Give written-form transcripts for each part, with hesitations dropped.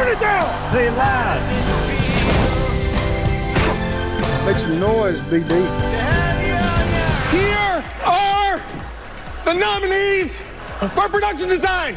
it down! Play it loud. Make some noise, BD. Here are the nominees for production design.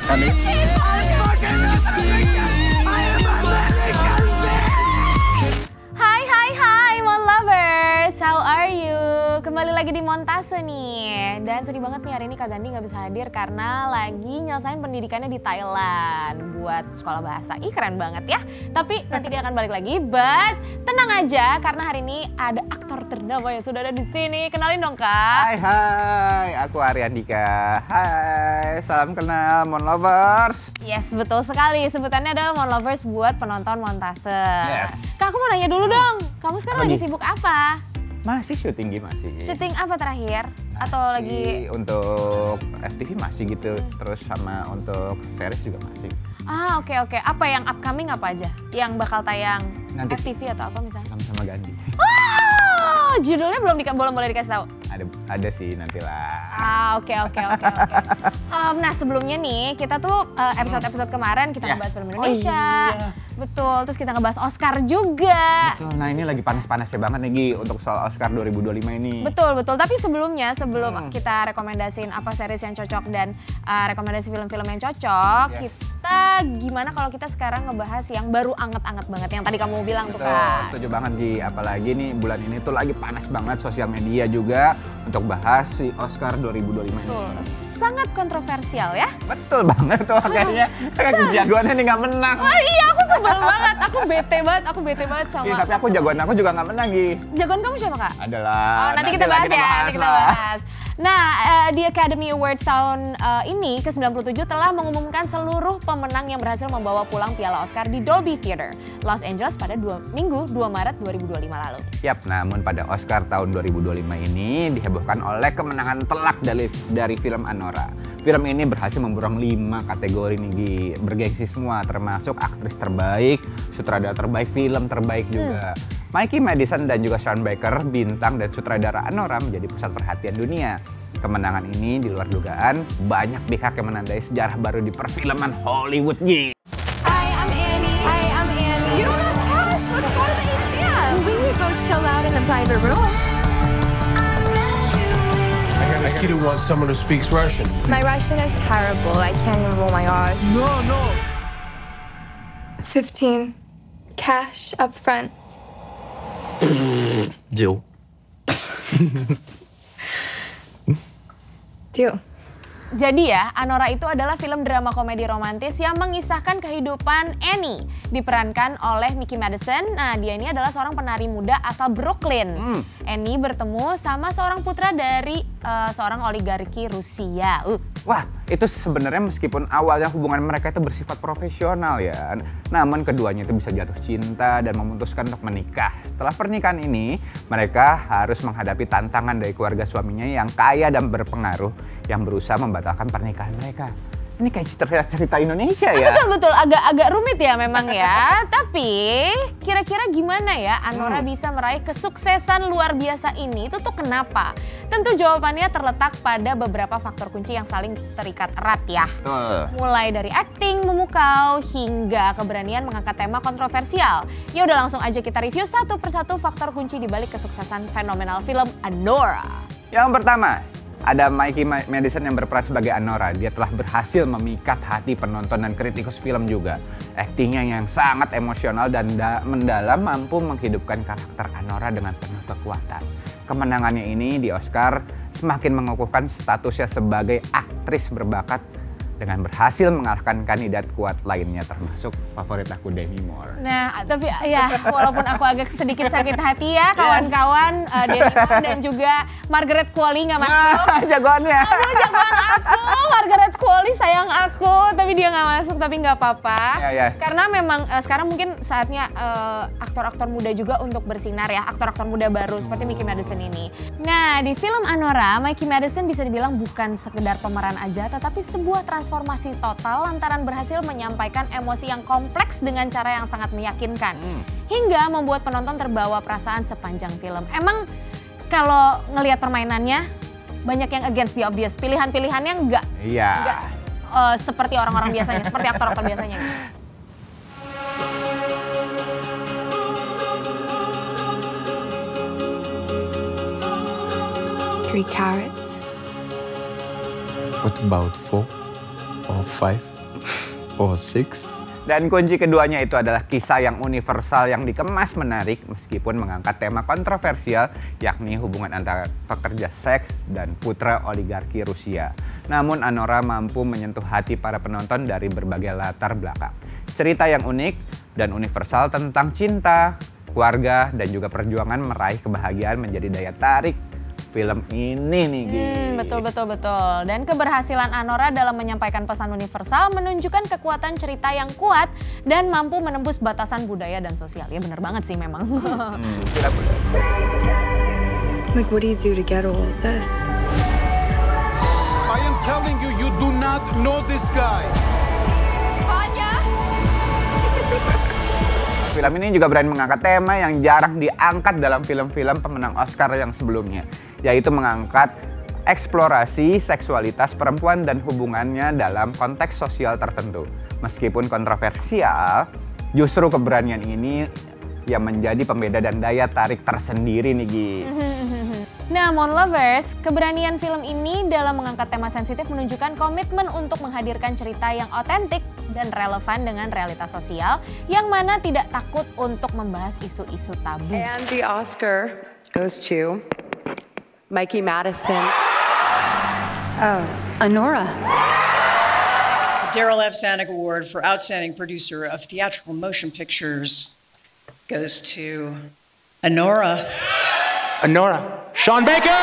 Hai Mon Lovers, how are you? Kembali lagi di Montase nih. Dan sedih banget nih hari ini Kak Gandhi nggak bisa hadir karena lagi nyelesain pendidikannya di Thailand buat sekolah bahasa. Ih keren banget ya. Tapi nanti dia akan balik lagi, but tenang aja karena hari ini ada aktor ternama yang sudah ada di sini. Kenalin dong Kak. Hai, aku Aryandika. Hai, salam kenal Mon Lovers. Yes, betul sekali. Sebutannya adalah Mon Lovers buat penonton Montase. Yes. Kak, aku mau nanya dulu dong. Kamu sekarang lagi sibuk apa? Masih syuting masih. Syuting apa terakhir? Atau lagi untuk FTV masih gitu, terus sama untuk series juga masih. Ah, oke. Apa yang upcoming apa aja? Yang bakal tayang Nanti. FTV atau apa misalnya? Sama Gandhi. Oh, judulnya belum boleh dikasih tahu. Ada sih nantilah. Ah, oke. Nah, sebelumnya nih kita tuh episode-episode kemarin kita ngebahas film Indonesia. Iya. Betul, terus kita ngebahas Oscar juga. Betul, nah ini lagi panas-panasnya banget nih Gi untuk soal Oscar 2025 ini. Betul. Tapi sebelum kita rekomendasiin apa series yang cocok dan rekomendasi film-film yang cocok, kita gimana kalau kita sekarang ngebahas yang baru anget-anget banget yang tadi kamu bilang tuh Kak. Setuju banget Gi, apalagi nih bulan ini tuh lagi panas banget sosial media juga untuk bahas si Oscar 2025 ini. Betul, sangat kontroversial ya. Betul banget tuh kayaknya jagoannya nih nggak menang. Oh iya, aku sebel banget, aku bete banget sama. Iya, tapi jagoan aku juga nggak menang Gi. Jagoan kamu siapa Kak? Adalah. Oh, nanti kita bahas ya, nanti kita bahas. Nah, di Academy Awards tahun ini ke-97 telah mengumumkan seluruh pemenang yang berhasil membawa pulang piala Oscar di Dolby Theater, Los Angeles pada Minggu 2 Maret 2025 lalu. Yap, namun pada Oscar tahun 2025 ini dihebohkan oleh kemenangan telak dari film Anora. Film ini berhasil memborong 5 kategori nih Gi, bergengsi semua termasuk aktris terbaik, sutradara terbaik, film terbaik juga. Mikey Madison dan juga Sean Baker, bintang dan sutradara Anora menjadi pusat perhatian dunia. Kemenangan ini di luar dugaan, banyak pihak yang menandai sejarah baru di perfilman Hollywood Gi. Hi, I'm Annie. You don't have cash? Let's go to the ATM. We would go chill out in a private room. I think you want someone who speaks Russian. My Russian is terrible. I can't even roll my R's. No. 15. Cash up front. Deal. Deal. Jadi ya, Anora itu adalah film drama komedi romantis yang mengisahkan kehidupan Annie. Diperankan oleh Mikey Madison. Nah, dia ini adalah seorang penari muda asal Brooklyn. Annie bertemu sama seorang putra dari seorang oligarki Rusia. Wah, itu sebenarnya meskipun awalnya hubungan mereka itu bersifat profesional ya, namun keduanya itu bisa jatuh cinta dan memutuskan untuk menikah. Setelah pernikahan ini, mereka harus menghadapi tantangan dari keluarga suaminya yang kaya dan berpengaruh yang berusaha membatalkan pernikahan mereka. Ini kayak cerita Indonesia ya. Betul, agak rumit ya memang ya. Tapi kira-kira gimana ya Anora bisa meraih kesuksesan luar biasa ini? Itu tuh kenapa? Tentu jawabannya terletak pada beberapa faktor kunci yang saling terikat erat ya. Mulai dari acting memukau hingga keberanian mengangkat tema kontroversial. Ya udah langsung aja kita review satu persatu faktor kunci di balik kesuksesan fenomenal film Anora. Yang pertama, ada Mikey Madison yang berperan sebagai Anora. Dia telah berhasil memikat hati penonton dan kritikus film juga. Aktingnya yang sangat emosional dan mendalam mampu menghidupkan karakter Anora dengan penuh kekuatan. Kemenangannya ini di Oscar semakin mengukuhkan statusnya sebagai aktris berbakat dengan berhasil mengalahkan kandidat kuat lainnya termasuk favorit aku Demi Moore. Nah, tapi ya walaupun aku agak sedikit sakit hati ya kawan-kawan, Demi Moore dan juga Margaret Qualley nggak masuk. Jagoannya. Aduh, jagoan aku, Margaret Qualley sayang aku, tapi dia nggak masuk, tapi nggak apa-apa. Ya. Karena memang sekarang mungkin saatnya aktor-aktor muda juga untuk bersinar ya, aktor-aktor muda baru seperti Mikey Madison ini. Nah, di film Anora, Mikey Madison bisa dibilang bukan sekedar pemeran aja, tetapi sebuah transformasi total lantaran berhasil menyampaikan emosi yang kompleks dengan cara yang sangat meyakinkan. Hingga membuat penonton terbawa perasaan sepanjang film. Emang kalau ngelihat permainannya, banyak yang against the obvious. Pilihan-pilihannya enggak seperti orang-orang biasanya, seperti aktor-aktor biasanya. 3 carats. What about 4 or 5 or 6? Dan kunci keduanya itu adalah kisah yang universal yang dikemas menarik meskipun mengangkat tema kontroversial yakni hubungan antara pekerja seks dan putra oligarki Rusia. Namun Anora mampu menyentuh hati para penonton dari berbagai latar belakang. Cerita yang unik dan universal tentang cinta, keluarga, dan juga perjuangan meraih kebahagiaan menjadi daya tarik film ini nih, Gi. Betul. Dan keberhasilan Anora dalam menyampaikan pesan universal menunjukkan kekuatan cerita yang kuat dan mampu menembus batasan budaya dan sosial. Ya bener banget sih memang. Like, what do you do to get all of this? I am telling you, you do not know this guy. Vanya? Film ini juga berani mengangkat tema yang jarang diangkat dalam film-film pemenang Oscar yang sebelumnya, yaitu mengangkat eksplorasi seksualitas perempuan dan hubungannya dalam konteks sosial tertentu. Meskipun kontroversial, justru keberanian ini yang menjadi pembeda dan daya tarik tersendiri nih, Gi. Nah, Mon Lovers, keberanian film ini dalam mengangkat tema sensitif menunjukkan komitmen untuk menghadirkan cerita yang otentik dan relevan dengan realitas sosial yang mana tidak takut untuk membahas isu-isu tabu. And the Oscar goes to Mikey Madison. Oh, Anora. The Darryl F. Zanuck Award for Outstanding Producer of Theatrical Motion Pictures goes to Anora. Anora. Sean Baker!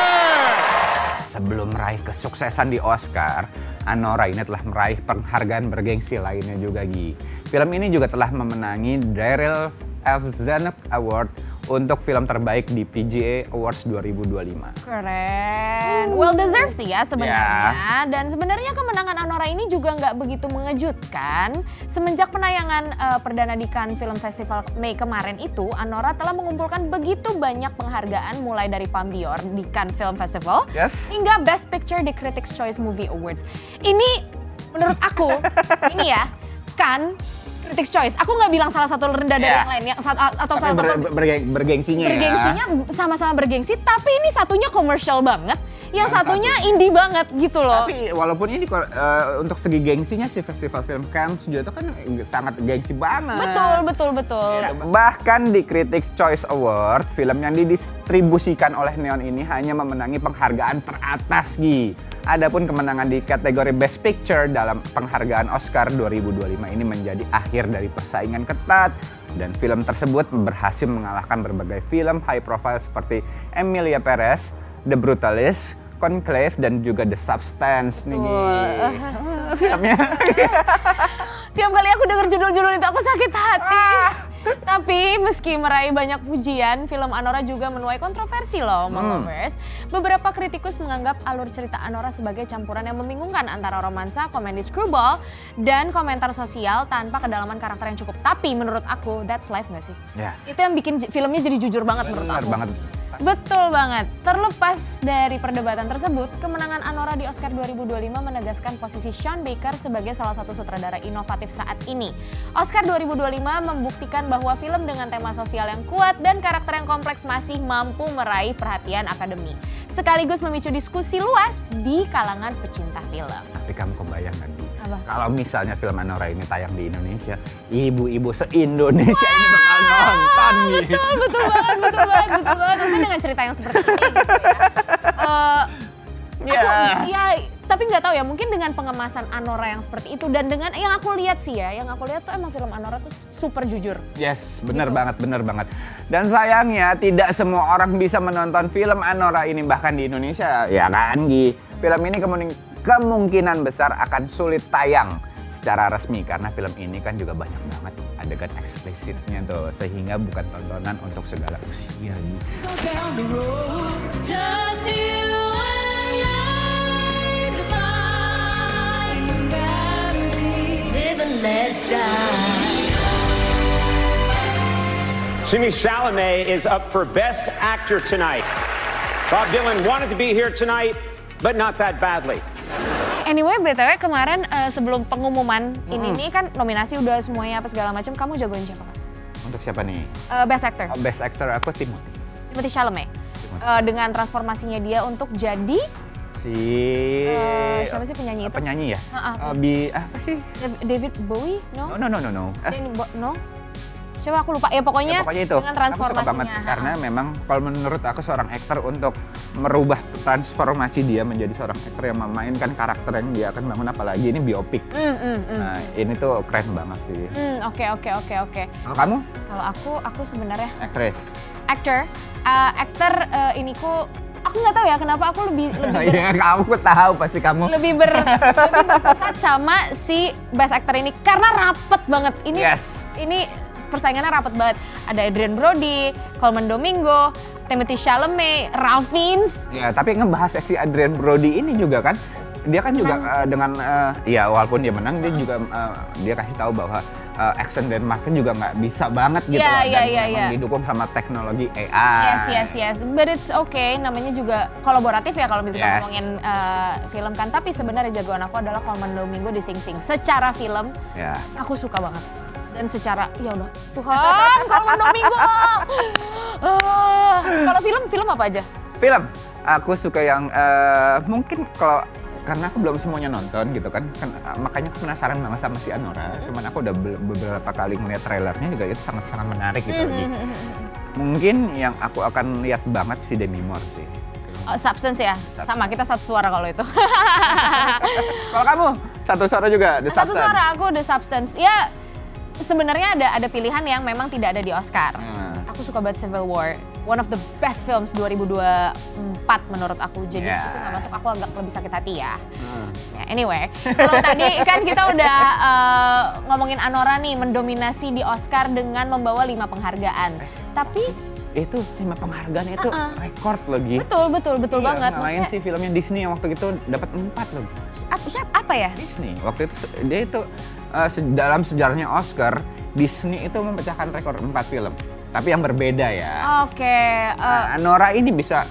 Sebelum meraih kesuksesan di Oscar, Anora ini telah meraih penghargaan bergengsi lainnya juga, Gi. Film ini juga telah memenangi Darryl F. Zanuck Award untuk film terbaik di PGA Awards 2025. Keren. Well deserved sih ya sebenarnya. Dan sebenarnya kemenangan Anora ini juga nggak begitu mengejutkan. Semenjak penayangan perdana di Cannes Film Festival Mei kemarin itu, Anora telah mengumpulkan begitu banyak penghargaan mulai dari Palme d'Or di Cannes Film Festival hingga Best Picture di Critics' Choice Movie Awards. Ini menurut aku, ini ya, Cannes Critics' Choice. Aku nggak bilang salah satu rendah dari yang lain, atau salah satu bergengsinya sama-sama bergengsi, tapi ini satunya komersial banget, yang satunya indie banget gitu loh. Tapi walaupun ini untuk segi gengsinya si Festival Film Cannes juga itu kan sangat gengsi banget. Betul. Ya, bahkan di Critics' Choice Award, film yang didistribusikan oleh Neon ini hanya memenangi penghargaan teratas, Gi. Adapun kemenangan di kategori Best Picture dalam penghargaan Oscar 2025 ini menjadi akhir dari persaingan ketat, dan film tersebut berhasil mengalahkan berbagai film high profile seperti Emilia Perez, The Brutalist, Conclave, dan juga The Substance nih. Filmnya. Tiap kali aku denger judul-judul itu aku sakit hati. Tapi meski meraih banyak pujian, film Anora juga menuai kontroversi loh, Mon Lovers. Beberapa kritikus menganggap alur cerita Anora sebagai campuran yang membingungkan antara romansa, komedi screwball, dan komentar sosial tanpa kedalaman karakter yang cukup. Tapi menurut aku, that's life nggak sih? Ya. Itu yang bikin filmnya jadi jujur banget menurut aku. Banget. Betul banget. Terlepas dari perdebatan tersebut, kemenangan Anora di Oscar 2025 menegaskan posisi Sean Baker sebagai salah satu sutradara inovatif saat ini. Oscar 2025 membuktikan bahwa film dengan tema sosial yang kuat dan karakter yang kompleks masih mampu meraih perhatian Akademi, sekaligus memicu diskusi luas di kalangan pecinta film. Tapi kamu kebayang kan, kalau misalnya film Anora ini tayang di Indonesia, ibu-ibu se-Indonesia ini bakal nonton nih. Betul banget. Maksudnya dengan cerita yang seperti ini gitu ya. Tapi nggak tahu ya, mungkin dengan pengemasan Anora yang seperti itu dan dengan yang aku lihat sih ya, yang aku lihat tuh emang film Anora tuh super jujur. Yes, bener banget. Dan sayangnya tidak semua orang bisa menonton film Anora ini bahkan di Indonesia, ya kan, Gi. Film ini kemungkinan besar akan sulit tayang secara resmi karena film ini kan juga banyak banget adegan eksplisitnya tuh, sehingga bukan tontonan untuk segala usia. So down the road, just you and I to find battery, live and let die. Timothée Chalamet is up for Best Actor tonight. Bob Dylan wanted to be here tonight, but not that badly. Anyway, BTW kemarin sebelum pengumuman ini kan nominasi udah semuanya apa segala macam, kamu jagoin siapa, Kak? Untuk siapa nih? Best Actor. Best Actor aku Timothée Chalamet. Dengan transformasinya dia untuk jadi siapa sih penyanyi itu? Penyanyi ya? Apa sih? David Bowie? No. No. Coba aku lupa. Ya pokoknya itu. Dengan transformasinya. Aku suka banget karena memang kalau menurut aku seorang aktor untuk merubah transformasi dia menjadi seorang aktor yang memainkan karakter yang dia akan bangun, apalagi ini biopik. Nah, ini tuh keren banget sih. Oke. Kalau kamu? Kalau aku sebenarnya Actor, ini aku nggak tahu ya kenapa aku lebih iya, aku tahu pasti kamu lebih berpusat sama si Best Actor ini karena rapet banget. Ini persaingannya rapet banget. Ada Adrien Brody, Colman Domingo, Timothée Chalamet, Ralph Fiennes. Ya, tapi ngebahas si Adrien Brody ini juga kan, dia kan juga dengan ya walaupun dia menang, dia juga dia kasih tahu bahwa accent Denmarknya juga nggak bisa banget gitu dan didukung sama teknologi AI. Yes. But it's okay, namanya juga kolaboratif ya kalau kita ngomongin film kan. Tapi sebenarnya jagoan aku adalah Colman Domingo di Sing Sing. Secara film, aku suka banget. Dan secara, ya Allah, Tuhan, Colman Domingo. Kalau film apa aja? Film, aku suka yang mungkin karena aku belum semuanya nonton gitu kan, makanya aku penasaran banget sama si Anora. Cuman aku udah beberapa kali ngeliat trailernya juga, itu sangat-sangat menarik gitu lagi. Mungkin yang aku akan lihat banget si Demi Moore sih. Substance ya? Sama, kita satu suara kalau itu. Kalau kamu, satu suara juga, The Substance? Satu suara, aku The Substance. Ya, sebenarnya ada pilihan yang memang tidak ada di Oscar. Aku suka banget Civil War, one of the best films 2024 menurut aku. Jadi itu nggak masuk, aku agak lebih sakit hati ya. Anyway, kalau tadi kan kita udah ngomongin Anora nih mendominasi di Oscar dengan membawa 5 penghargaan. Tapi itu 5 penghargaan itu rekor lagi. Betul banget. Ngalahin si filmnya Disney yang waktu itu dapat 4 loh. Apa ya? Disney. Waktu itu dia itu dalam sejarahnya Oscar, Disney itu memecahkan rekor 4 film. Tapi yang berbeda ya. Anora ini bisa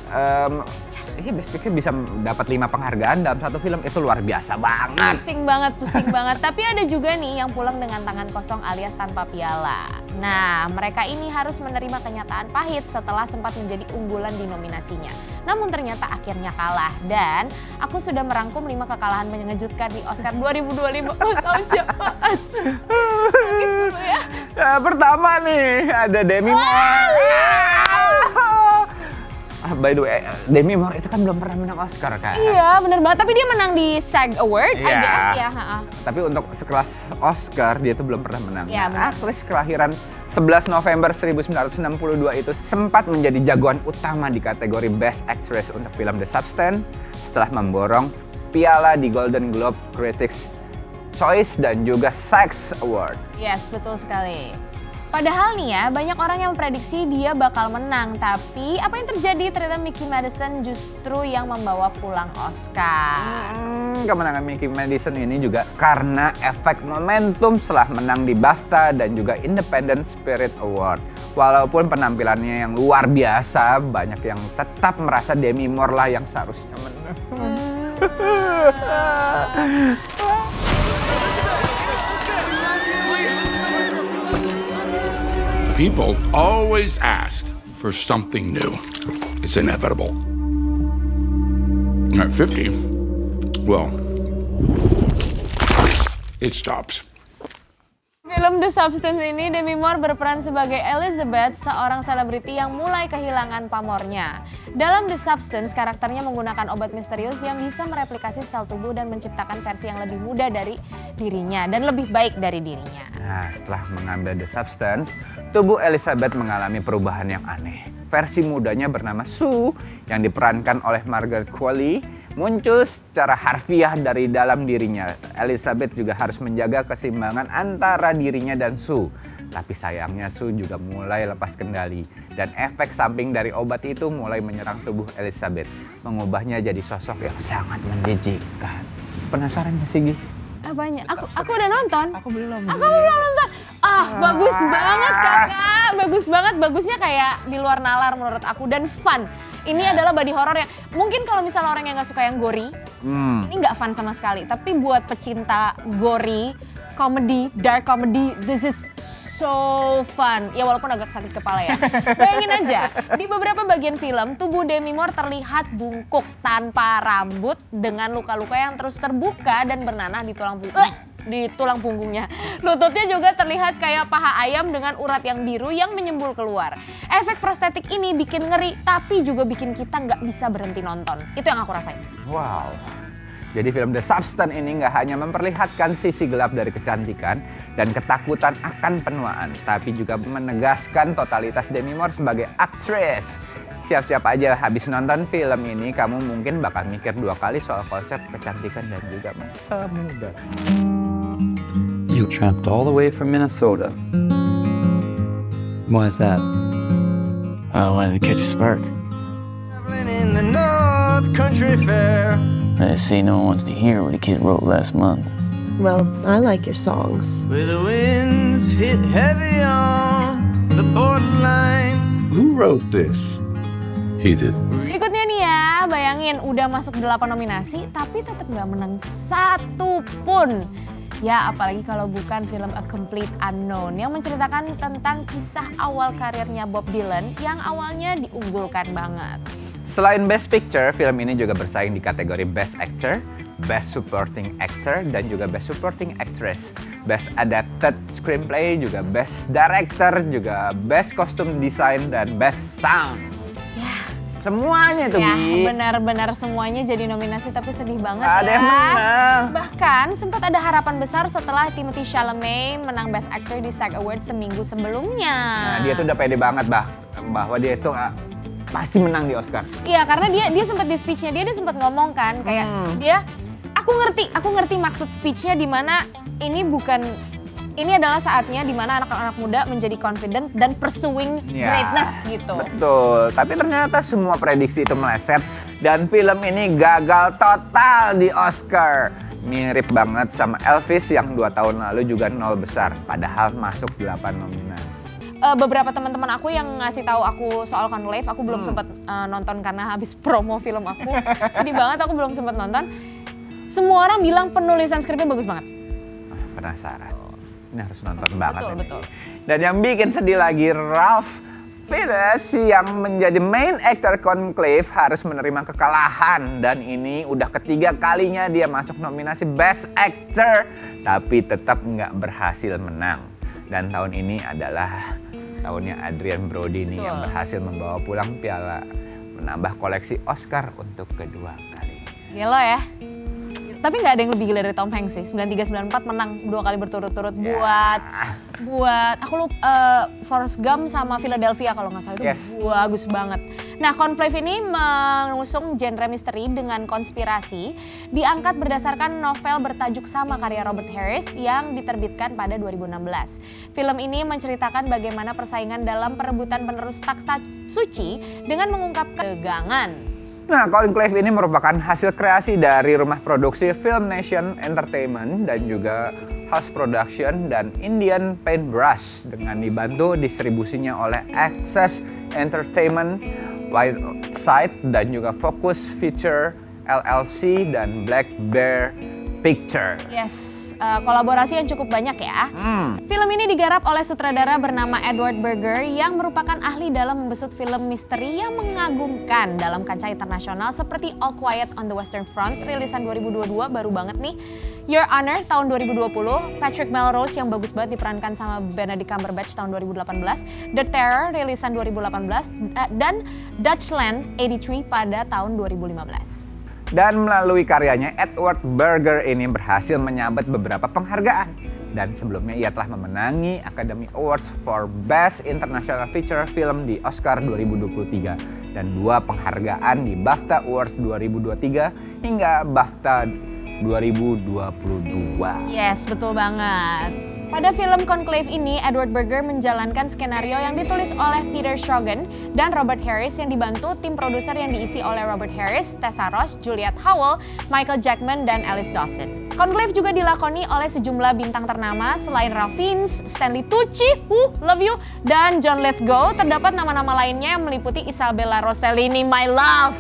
Best Picture bisa dapat 5 penghargaan dalam satu film, itu luar biasa banget. Pusing banget. Tapi ada juga nih yang pulang dengan tangan kosong alias tanpa piala. Nah, mereka ini harus menerima kenyataan pahit setelah sempat menjadi unggulan di nominasinya. Namun ternyata akhirnya kalah. Dan aku sudah merangkum 5 kekalahan mengejutkan di Oscar 2025. Tahu siapa aja? Nangis dulu ya. Pertama nih, ada Demi Moore. By the way, Demi Moore itu kan belum pernah menang Oscar kan? Iya, bener banget. Tapi dia menang di SAG Award, I guess ya. Tapi untuk sekelas Oscar, dia itu belum pernah menang. Ya, aktris kelahiran 11 November 1962 itu sempat menjadi jagoan utama di kategori Best Actress untuk film The Substance setelah memborong piala di Golden Globe Critics' Choice dan juga SAG Award. Yes, betul sekali. Padahal nih ya, banyak orang yang memprediksi dia bakal menang. Tapi apa yang terjadi? Ternyata Mickey Madison justru yang membawa pulang Oscar. Kemenangan Mickey Madison ini juga karena efek momentum setelah menang di BAFTA dan juga Independent Spirit Award. Walaupun penampilannya yang luar biasa, banyak yang tetap merasa Demi Moore lah yang seharusnya menang. People always ask for something new. It's inevitable. At 50, well, it stops. Film The Substance ini, Demi Moore berperan sebagai Elizabeth, seorang selebriti yang mulai kehilangan pamornya. Dalam The Substance, karakternya menggunakan obat misterius yang bisa mereplikasi sel tubuh dan menciptakan versi yang lebih muda dari dirinya dan lebih baik dari dirinya. Nah, setelah mengambil The Substance, tubuh Elizabeth mengalami perubahan yang aneh. Versi mudanya bernama Sue yang diperankan oleh Margaret Qualley muncul secara harfiah dari dalam dirinya. Elizabeth juga harus menjaga keseimbangan antara dirinya dan Sue. Tapi sayangnya Sue juga mulai lepas kendali dan efek samping dari obat itu mulai menyerang tubuh Elizabeth, mengubahnya jadi sosok yang sangat menjijikkan. Penasaran gak sih, Gi? Banyak. Aku udah nonton. Aku belum nonton. Bagus banget kakak. Bagus banget. Bagusnya kayak di luar nalar menurut aku dan fun. Ini adalah body horror yang mungkin kalau misalnya orang yang nggak suka yang gory, ini nggak fun sama sekali. Tapi buat pecinta gory, comedy, dark comedy. This is so fun. Ya walaupun agak sakit kepala ya. Bayangin aja, di beberapa bagian film tubuh Demi Moore terlihat bungkuk tanpa rambut dengan luka-luka yang terus terbuka dan bernanah di tulang punggungnya. Lututnya juga terlihat kayak paha ayam dengan urat yang biru yang menyembul keluar. Efek prostetik ini bikin ngeri, tapi juga bikin kita nggak bisa berhenti nonton. Itu yang aku rasain. Wow. Jadi film The Substance ini nggak hanya memperlihatkan sisi gelap dari kecantikan dan ketakutan akan penuaan, tapi juga menegaskan totalitas Demi Moore sebagai aktris. Siap-siap aja habis nonton film ini, kamu mungkin bakal mikir 2 kali soal konsep kecantikan dan juga masa muda. You tramped all the way from Minnesota. Why is that? I wanted to catch a spark. In the North Country Fair. They say no one wants to hear what a kid wrote last month. Well, I like your songs. Where the winds hit heavy on the borderline. Who wrote this? He did. Berikutnya nih ya, bayangin udah masuk 8 nominasi tapi tetap gak menang 1 pun. Ya apalagi kalau bukan film A Complete Unknown yang menceritakan tentang kisah awal karirnya Bob Dylan yang awalnya diunggulkan banget. Selain Best Picture, film ini juga bersaing di kategori Best Actor, Best Supporting Actor, dan juga Best Supporting Actress. Best Adapted Screenplay, juga Best Director, juga Best Costume Design, dan Best Sound. Ya. Semuanya tuh, ya, Bi. benar-benar semuanya jadi nominasi tapi sedih banget Ada ya. yang menang. Bahkan sempat ada harapan besar setelah Timothée Chalamet menang Best Actor di SAG Awards seminggu sebelumnya. Nah, dia tuh udah pede banget bahwa dia tuh pasti menang di Oscar. Iya, karena dia sempat di speech-nya dia sempat ngomong kan kayak aku ngerti maksud speech-nya di mana ini adalah saatnya di mana anak-anak muda menjadi confident dan pursuing greatness gitu. Betul, tapi ternyata semua prediksi itu meleset dan film ini gagal total di Oscar. Mirip banget sama Elvis yang 2 tahun lalu juga 0 besar, padahal masuk 8 nominasi. Beberapa teman-teman aku yang ngasih tahu aku soal Conclave, aku belum sempat nonton karena habis promo film aku. Sedih banget aku belum sempat nonton. Semua orang bilang penulisan skripnya bagus banget. Penasaran. Ini harus nonton banget. Betul. Dan yang bikin sedih lagi, Ralph Fiennes yang menjadi main actor Conclave harus menerima kekalahan. Dan ini udah ketiga kalinya dia masuk nominasi Best Actor, tapi tetap nggak berhasil menang. Dan tahun ini adalah tahunnya Adrien Brody nih yang berhasil membawa pulang piala, menambah koleksi Oscar untuk kedua kalinya. Gelo ya. Tapi nggak ada yang lebih gila dari Tom Hanks sih. 93-94 menang 2 kali berturut-turut buat aku lupa Forrest Gump sama Philadelphia kalau nggak salah itu bagus banget. Nah, Conclave ini mengusung genre misteri dengan konspirasi, diangkat berdasarkan novel bertajuk sama karya Robert Harris yang diterbitkan pada 2016. Film ini menceritakan bagaimana persaingan dalam perebutan penerus takhta suci dengan mengungkap ketegangan. Nah, Conclave ini merupakan hasil kreasi dari rumah produksi Film Nation Entertainment dan juga House Production dan Indian Paintbrush dengan dibantu distribusinya oleh Access Entertainment, Whiteside dan juga Focus Feature LLC dan Black Bear Picture. Yes, kolaborasi yang cukup banyak ya. Film ini digarap oleh sutradara bernama Edward Berger yang merupakan ahli dalam membesut film misteri yang mengagumkan dalam kancah internasional seperti All Quiet on the Western Front rilisan 2022 baru banget nih. Your Honor tahun 2020, Patrick Melrose yang bagus banget diperankan sama Benedict Cumberbatch tahun 2018, The Terror rilisan 2018 dan Dutchland 83 pada tahun 2015. Dan melalui karyanya, Edward Berger ini berhasil menyabet beberapa penghargaan. Dan sebelumnya ia telah memenangi Academy Awards for Best International Feature Film di Oscar 2023 dan 2 penghargaan di BAFTA Awards 2023 hingga BAFTA 2022. Yes, betul banget. Pada film Conclave ini, Edward Berger menjalankan skenario yang ditulis oleh Peter Shrogan dan Robert Harris yang dibantu tim produser yang diisi oleh Robert Harris, Tessa Ross, Juliette Howell, Michael Jackman, dan Alice Dawson. Conclave juga dilakoni oleh sejumlah bintang ternama selain Ralph Fiennes, Stanley Tucci, love you, dan John Lithgow. Terdapat nama-nama lainnya yang meliputi Isabella Rossellini, my love,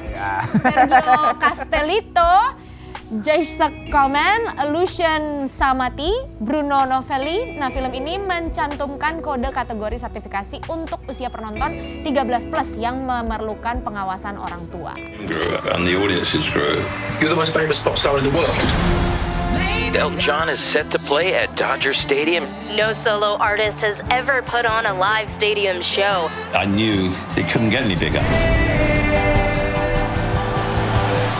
Sergio Castellitto, Jessica Coleman, Lucian Samati, Bruno Novelli. Nah, film ini mencantumkan kode kategori sertifikasi untuk usia penonton 13+ yang memerlukan pengawasan orang tua. And the audiences grew. You're the most famous pop star in the world. Elton John is set to play at Dodger Stadium. No solo artist has ever put on a live stadium show. I knew it couldn't get any bigger.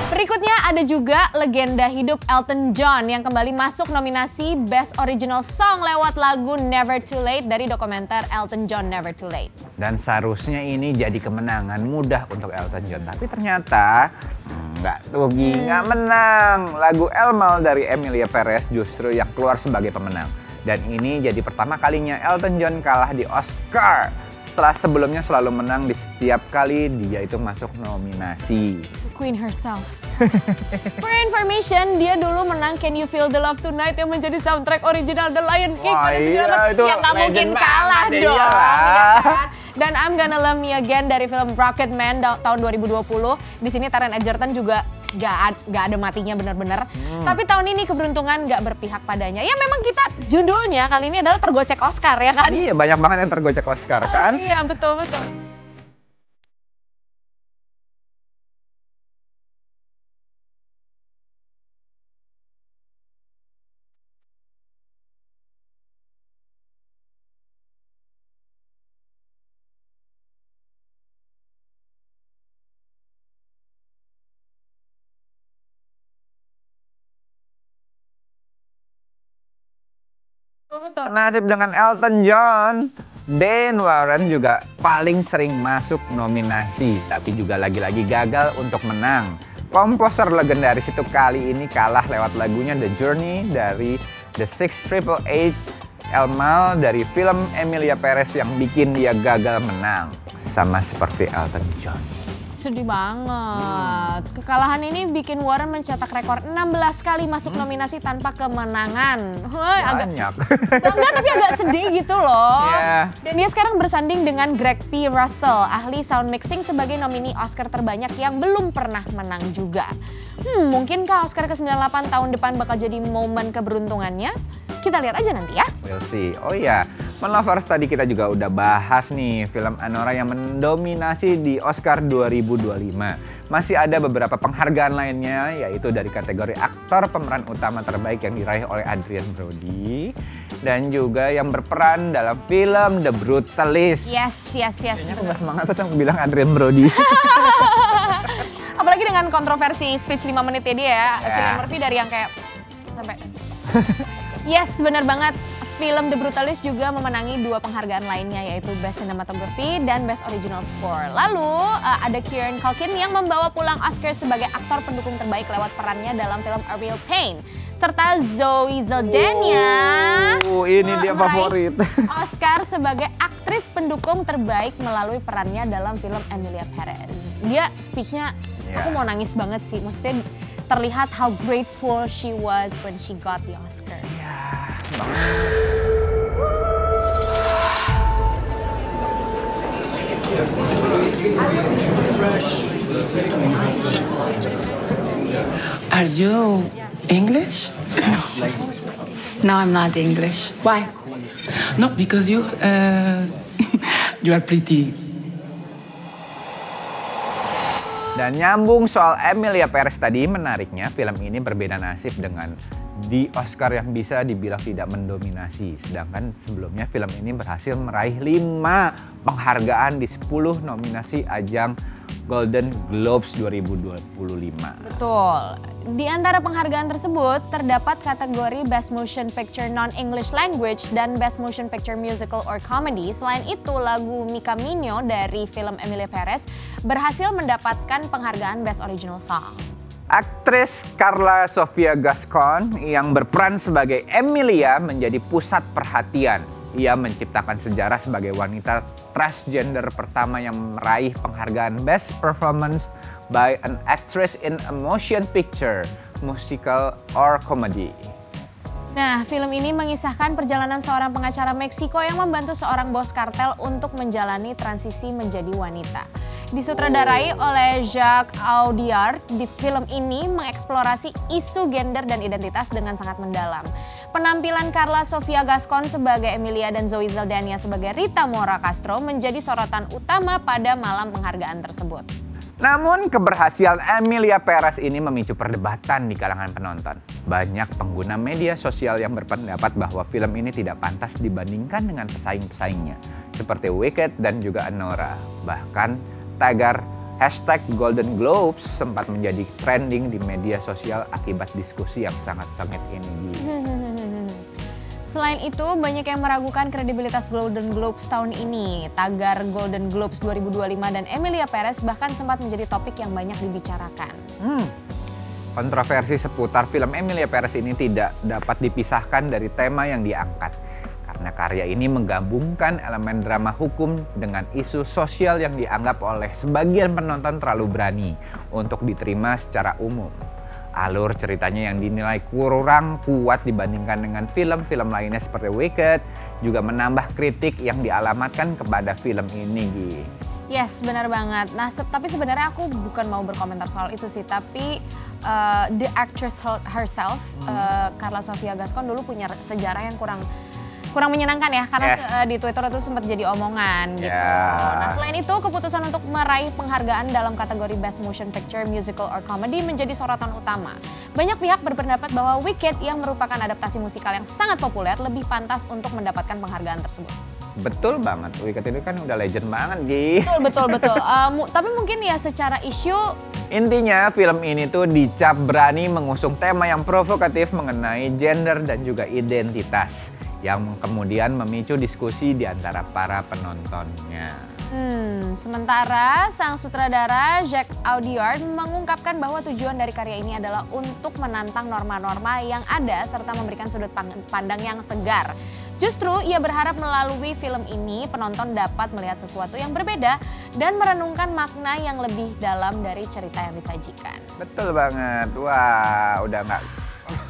Berikutnya ada juga legenda hidup Elton John yang kembali masuk nominasi Best Original Song lewat lagu Never Too Late dari dokumenter Elton John Never Too Late. Dan seharusnya ini jadi kemenangan mudah untuk Elton John, tapi ternyata nggak menang. Lagu Elmal dari Emilia Perez justru yang keluar sebagai pemenang. Dan ini jadi pertama kalinya Elton John kalah di Oscar. Setelah sebelumnya selalu menang di setiap kali dia itu masuk nominasi. Queen herself. For information, dia dulu menang Can You Feel the Love Tonight yang menjadi soundtrack original The Lion King pada 1998. Itu yang nggak mungkin kalah dong. Ya kan? Dan I'm Gonna Love Me Again dari film Rocketman tahun 2020. Di sini Taron Egerton juga gak ada matinya benar-benar. Tapi tahun ini keberuntungan gak berpihak padanya. Ya memang kita judulnya kali ini adalah tergocek Oscar ya kan? Iya, banyak banget yang tergocek Oscar kan? Iya, betul. Senasib dengan Elton John, Dan Warren juga paling sering masuk nominasi, tapi juga lagi-lagi gagal untuk menang. Komposer legendaris itu kali ini kalah lewat lagunya The Journey dari The 688, Elmal dari film Emilia Perez yang bikin dia gagal menang. Sama seperti Elton John. Sedih banget. Kekalahan ini bikin Warren mencetak rekor 16 kali masuk nominasi tanpa kemenangan. Banyak. Enggak, tapi agak sedih gitu loh. Yeah. Dan dia sekarang bersanding dengan Greg P. Russell, ahli sound mixing sebagai nomini Oscar terbanyak yang belum pernah menang juga. Mungkinkah Oscar ke-98 tahun depan bakal jadi momen keberuntungannya? Kita lihat aja nanti ya. We'll see. Oh iya, Lovers tadi kita juga udah bahas nih film Anora yang mendominasi di Oscar 2025. Masih ada beberapa penghargaan lainnya, yaitu dari kategori aktor pemeran utama terbaik yang diraih oleh Adrien Brody. Dan juga yang berperan dalam film The Brutalist. Yes. Kayaknya aku gak semangat tuh bilang Adrien Brody. Apalagi dengan kontroversi speech 5 menit ya dia ya. Cillian Murphy dari yang kayak sampai... Yes, benar banget. Film The Brutalist juga memenangi 2 penghargaan lainnya, yaitu Best Cinematography dan Best Original Score. Lalu ada Kieran Culkin yang membawa pulang Oscar sebagai aktor pendukung terbaik lewat perannya dalam film A Real Pain. Serta Zoe Saldana ini dia favorit. Oscar sebagai aktris pendukung terbaik melalui perannya dalam film Emilia Perez. Dia speech-nya aku mau nangis banget sih. Maksudnya terlihat how grateful she was when she got the Oscar. Are you English? No, I'm not English. Why? No, because you are pretty. Dan nyambung soal Emilia Perez tadi, menariknya film ini berbeda nasib dengan di Oscar yang bisa dibilang tidak mendominasi. Sedangkan sebelumnya film ini berhasil meraih 5 penghargaan di 10 nominasi ajang Golden Globes 2025. Betul. Di antara penghargaan tersebut terdapat kategori Best Motion Picture Non-English Language dan Best Motion Picture Musical or Comedy. Selain itu, lagu Mi Camino dari film Emilia Perez berhasil mendapatkan penghargaan Best Original Song. Aktris Carla Sofia Gascon yang berperan sebagai Emilia menjadi pusat perhatian. Ia menciptakan sejarah sebagai wanita transgender pertama yang meraih penghargaan Best Performance by an Actress in a Motion Picture, Musical or Comedy. Nah, film ini mengisahkan perjalanan seorang pengacara Meksiko yang membantu seorang bos kartel untuk menjalani transisi menjadi wanita. Disutradarai oleh Jacques Audiard, di film ini mengeksplorasi isu gender dan identitas dengan sangat mendalam. Penampilan Carla Sofia Gascon sebagai Emilia dan Zoe Saldana sebagai Rita Mora Castro menjadi sorotan utama pada malam penghargaan tersebut. Namun keberhasilan Emilia Perez ini memicu perdebatan di kalangan penonton. Banyak pengguna media sosial yang berpendapat bahwa film ini tidak pantas dibandingkan dengan pesaing-pesaingnya, seperti Wicked dan juga Anora. Bahkan tagar #Golden Globes sempat menjadi trending di media sosial akibat diskusi yang sangat sengit ini. Selain itu, banyak yang meragukan kredibilitas Golden Globes tahun ini. Tagar Golden Globes 2025 dan Emilia Perez bahkan sempat menjadi topik yang banyak dibicarakan. Kontroversi seputar film Emilia Perez ini tidak dapat dipisahkan dari tema yang diangkat. Karena karya ini menggabungkan elemen drama hukum dengan isu sosial yang dianggap oleh sebagian penonton terlalu berani untuk diterima secara umum. Alur ceritanya yang dinilai kurang kuat dibandingkan dengan film-film lainnya seperti Wicked juga menambah kritik yang dialamatkan kepada film ini, Gi. Yes, benar banget. Nah, tapi sebenarnya aku bukan mau berkomentar soal itu sih, tapi the actress herself, Carla Sofia Gascon dulu punya sejarah yang kurang menyenangkan ya, karena di Twitter itu sempat jadi omongan gitu. Nah, selain itu keputusan untuk meraih penghargaan dalam kategori Best Motion Picture, Musical or Comedy menjadi sorotan utama. Banyak pihak berpendapat bahwa Wicked yang merupakan adaptasi musikal yang sangat populer lebih pantas untuk mendapatkan penghargaan tersebut. Betul banget, Wicked ini kan udah legend banget, Gi. Betul. Tapi mungkin ya secara isu, intinya film ini tuh dicap berani mengusung tema yang provokatif mengenai gender dan juga identitas, yang kemudian memicu diskusi di antara para penontonnya. Sementara sang sutradara Jacques Audiard mengungkapkan bahwa tujuan dari karya ini adalah untuk menantang norma-norma yang ada serta memberikan sudut pandang yang segar. Justru ia berharap melalui film ini penonton dapat melihat sesuatu yang berbeda dan merenungkan makna yang lebih dalam dari cerita yang disajikan. Betul banget. Wah, udah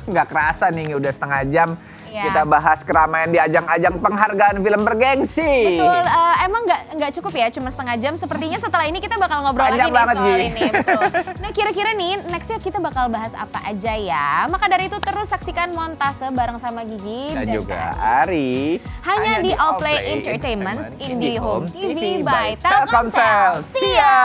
nggak kerasa nih, udah setengah jam. Kita bahas keramaian di ajang-ajang penghargaan film bergengsi. Betul, emang nggak cukup ya cuma setengah jam. Sepertinya setelah ini kita bakal ngobrol lagi nih soal ini. Betul. Nah, kira-kira nih nextnya kita bakal bahas apa aja ya. Maka dari itu terus saksikan Montase bareng sama Gigi dan juga Ari. Hanya di Allplay Entertainment, IndiHome TV by Telkomsel. See ya!